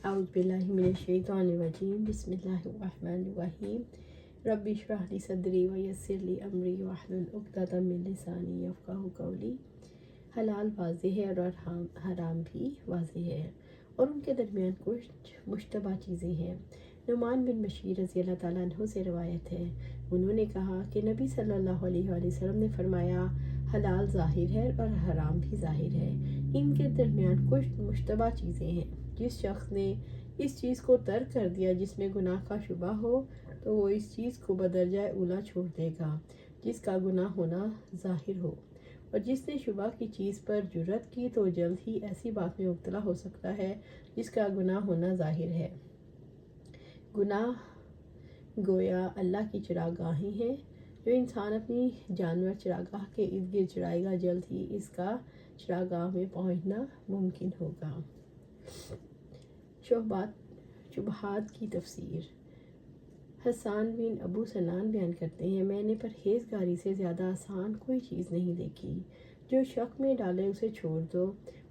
اعوذ باللہ من الشیطان الرجیم بسم اللہ الرحمن الرحیم رب اشرح لی صدری ویسر لی امری واحلل عقدۃ من لسانی یفقہوا قولی۔ حلال واضح ہے اور حرام بھی واضح ہے، اور ان کے درمیان کچھ مشتبہ چیزیں ہیں۔ نعمان بن بشیر رضی اللہ تعالیٰ عنہ سے روایت ہے، انہوں نے کہا کہ نبی صلی اللہ علیہ وآلہ وسلم نے فرمایا، حلال ظاہر ہے اور حرام بھی ظاہر ہے، ان کے درمیان کچھ مشتبہ چیزیں ہیں۔ جس شخص نے اس چیز کو ترک کر دیا جس میں گناہ کا شبہ ہو تو وہ اس چیز کو بدرجہ اولیٰ چھوڑ دے گا جس کا گناہ ہونا ظاہر ہو، اور جس نے شبہ کی چیز پر جرأت کی تو جلد ہی ایسی بات میں مبتلا ہو سکتا ہے جس کا گناہ ہونا ظاہر ہے۔ گناہ گویا اللہ کی چراگاہیں ہیں، جو انسان اپنی جانور چراگاہ کے ارد گرد چرائے گا، جلد ہی اس کا چراگاہ میں پہنچنا ممکن ہوگا۔ شبہات کی تفسیر۔ حسان بن ابو سنان بیان کرتے ہیں، میں نے پرہیزگاری سے زیادہ آسان کوئی چیز نہیں دیکھی۔ جو شک میں ڈالے اسے چھوڑ دو،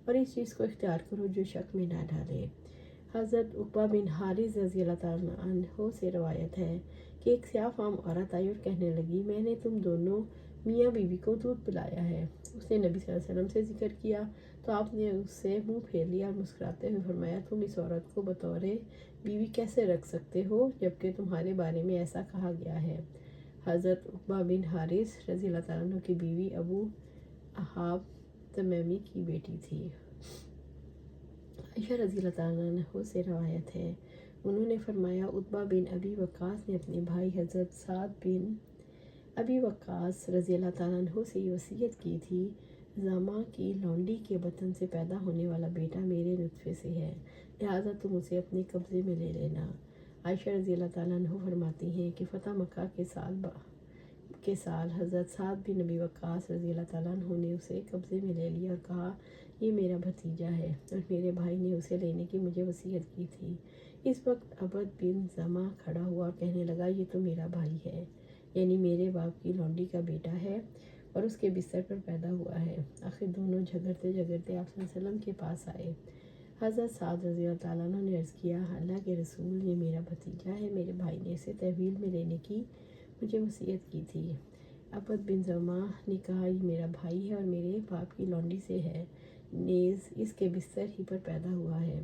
اور اس چیز کو اختیار کرو جو شک میں نہ ڈالے۔ حضرت عقبہ بن حارث رضی اللہ تعالیٰ عنہ سے روایت ہے کہ ایک سیاہ فام عورت آئی اور کہنے لگی، میں نے تم دونوں میاں بیوی کو دودھ پلایا ہے۔ اس نے نبی صلی اللہ علیہ وسلم سے ذکر کیا تو آپ نے اس سے منہ پھیر لیا اور مسکراتے ہوئے فرمایا، تم اس عورت کو بطور بیوی کیسے رکھ سکتے ہو جبکہ تمہارے بارے میں ایسا کہا گیا ہے۔ حضرت عقبہ بن حارث رضی اللہ تعالیٰ عنہ کی بیوی ابو احاب تمیمی کی بیٹی تھی۔ عائشہ رضی اللہ تعالیٰ عنہ سے روایت ہے، انہوں نے فرمایا، عتبہ بن ابی وقاص نے اپنے بھائی حضرت سعد بن ابی وقاص رضی اللہ تعالیٰ عنہ سے یہ وصیت کی تھی، زما کی لونڈی کے بطن سے پیدا ہونے والا بیٹا میرے نطفے سے ہے، لہٰذا تم اسے اپنے قبضے میں لے لینا۔ عائشہ رضی اللہ تعالیٰ عنہ فرماتی ہیں کہ فتح مکہ کے سال حضرت سعد بن ابی وقاص رضی اللہ تعالیٰ عنہ نے اسے قبضے میں لے لیا اور کہا، یہ میرا بھتیجا ہے، اور میرے بھائی نے اسے لینے کی مجھے وصیت کی تھی۔ اس وقت عبد بن زمع کھڑا ہوا اور کہنے لگا، یہ تو میرا بھائی ہے، یعنی میرے باپ کی لونڈی کا بیٹا ہے اور اس کے بستر پر پیدا ہوا ہے۔ آخر دونوں جھگڑتے جھگڑتے آپ صلی اللہ علیہ وسلم کے پاس آئے۔ حضرت سعد رضی اللہ تعالیٰ عنہ نے عرض کیا، اللہ کے رسول، یہ میرا بھتیجا ہے، میرے بھائی نے اسے تحویل میں لینے کی مجھے وصیت کی تھی۔ عبد بن زمع نے کہا، یہ میرا بھائی ہے اور میرے باپ کی لونڈی سے ہے، نیز اس کے بستر ہی پر پیدا ہوا ہے۔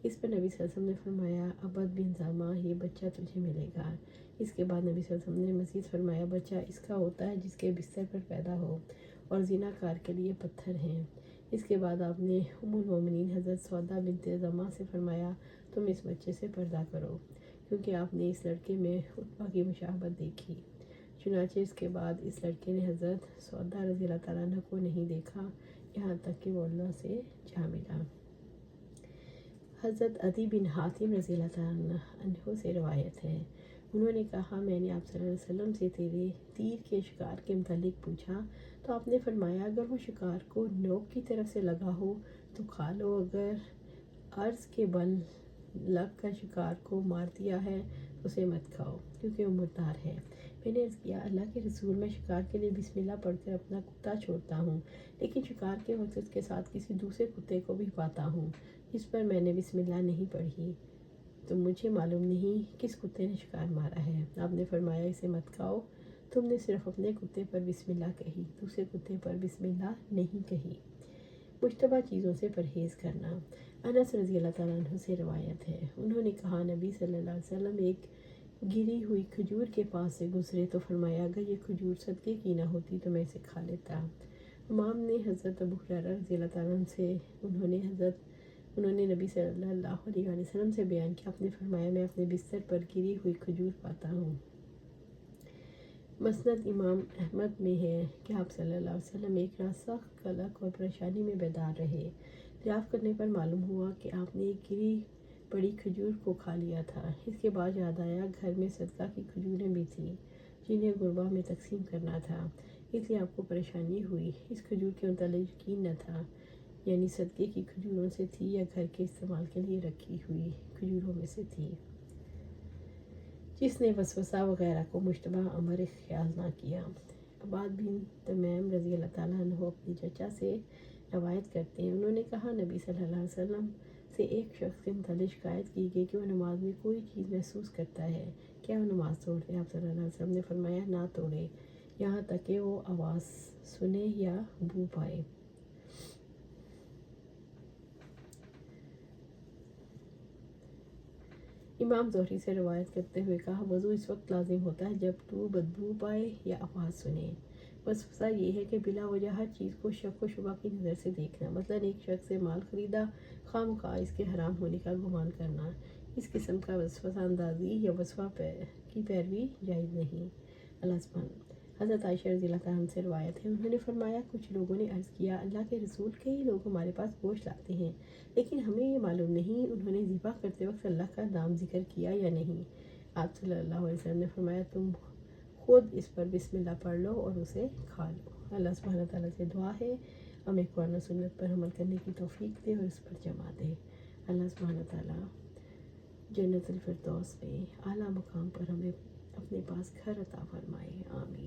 اس پر نبی صلی اللہ علیہ وسلم نے فرمایا، عبد بن زمع، یہ بچہ تجھے ملے گا۔ اس کے بعد نبی صلی اللہ علیہ وسلم نے مزید فرمایا، بچہ اس کا ہوتا ہے جس کے بستر پر پیدا ہو، اور زنا کار کے لیے پتھر ہیں۔ اس کے بعد آپ نے ام المومنین حضرت سودا بنت زمع سے فرمایا، تم اس بچے سے پردہ کرو، کیونکہ آپ نے اس لڑکے میں عتبہ کی مشابہت دیکھی۔ چنانچہ اس کے بعد اس لڑکے نے حضرت سودا رضی اللہ تعالیٰ عنہ کو نہیں دیکھا، یہاں تک کہ وہ اللہ سے جا ملا۔ حضرت عدی بن حاتم رضی اللہ تعالیٰ عنہ سے روایت ہے، انہوں نے کہا، میں نے آپ صلی اللہ علیہ وسلم سے تیرے تیر کے شکار کے متعلق پوچھا تو آپ نے فرمایا، اگر وہ شکار کو نوک کی طرف سے لگا ہو تو کھا لو، اگر عرض کے بل لگ کر شکار کو مار دیا ہے تو اسے مت کھاؤ کیونکہ وہ مردار ہے۔ میں نے عرض کیا، اللہ کے رسول، میں شکار کے لیے بسم اللہ پڑھ کر اپنا کتا چھوڑتا ہوں، لیکن شکار کے وقت اس کے ساتھ کسی دوسرے کتے کو بھی پاتا ہوں جس پر میں نے بسم اللہ نہیں پڑھی، تو مجھے معلوم نہیں کس کتے نے شکار مارا ہے۔ آپ نے فرمایا، اسے مت کھاؤ، تم نے صرف اپنے کتے پر بسم اللہ کہی، دوسرے کتے پر بسم اللہ نہیں کہی۔ مشتبہ چیزوں سے پرہیز کرنا۔ انس رضی اللہ تعالیٰ عنہ سے روایت ہے، انہوں نے کہا، نبی صلی اللہ علیہ وسلم ایک گری ہوئی کھجور کے پاس سے گزرے تو فرمایا، اگر یہ کھجور صدقے کی نہ ہوتی تو میں اسے کھا لیتا۔ امام نے حضرت ابو ہریرہ رضی اللہ تعالیٰ عنہ سے انہوں نے نبی صلی اللہ علیہ وآلہ وسلم سے بیان کیا، آپ نے فرمایا، میں اپنے بستر پر گری ہوئی کھجور پاتا ہوں۔ مسند امام احمد میں ہے کہ آپ صلی اللہ علیہ وسلم ایک رات سخت قلق اور پریشانی میں بیدار رہے۔ دریافت کرنے پر معلوم ہوا کہ آپ نے ایک گری پڑی کھجور کو کھا لیا تھا۔ اس کے بعد یاد آیا، گھر میں صدقہ کی کھجوریں بھی تھیں جنہیں غربا میں تقسیم کرنا تھا، اس لیے آپ کو پریشانی ہوئی۔ اس کھجور کے متعلق یقین نہ تھا، یعنی صدقے کی کھجوروں سے تھی یا گھر کے استعمال کے لیے رکھی ہوئی کھجوروں میں سے تھی۔ جس نے وسوسہ وغیرہ کو مشتبہ امر خیال نہ کیا۔ عباد بن تمیم رضی اللہ تعالیٰ عنہ اپنی چچا سے روایت کرتے ہیں، انہوں نے کہا، نبی صلی اللہ علیہ وسلم سے ایک شخص کے متعلق شکایت کی گئی کہ وہ نماز میں کوئی چیز محسوس کرتا ہے، کیا وہ نماز توڑتے ہیں؟ آپ صلی اللہ علیہ وسلم نے فرمایا نہ توڑے یہاں تک کہ وہ آواز سنے یا بو پائے۔ امام زہری سے روایت کرتے ہوئے کہا وضو اس وقت لازم ہوتا ہے جب تو بدبو پائے یا آواز سنے۔ وسوسہ یہ ہے کہ بلا وجہ ہر چیز کو شک و شبہ کی نظر سے دیکھنا، مثلاً ایک شخص سے مال خریدا، خواہ مخواہ اس کے حرام ہونے کا گمان کرنا، اس قسم کا وسوسہ اندازی یا وسوسہ کی پیروی جائز نہیں۔ اللہ سبحانہ حضرت عائشہ رضی اللہ تعالیٰ عنہ سے روایت ہے، انہوں نے فرمایا کچھ لوگوں نے عرض کیا اللہ کے رسول، کئی لوگ ہمارے پاس گوشت لاتے ہیں لیکن ہمیں یہ معلوم نہیں انہوں نے ذبح کرتے وقت اللہ کا نام ذکر کیا یا نہیں۔ آپ صلی اللہ علیہ وسلم نے فرمایا تم خود اس پر بسم اللہ پڑھ لو اور اسے کھا لو۔ اللہ سبحانہ تعالیٰ سے دعا ہے ہمیں قرآن و سنت پر عمل کرنے کی توفیق دے اور اس پر جمع دے۔ اللہ سبحانہ تعالیٰ جنت الفردوس میں اعلیٰ مقام پر ہمیں اپنے پاس گھر عطا فرمائے، آمین۔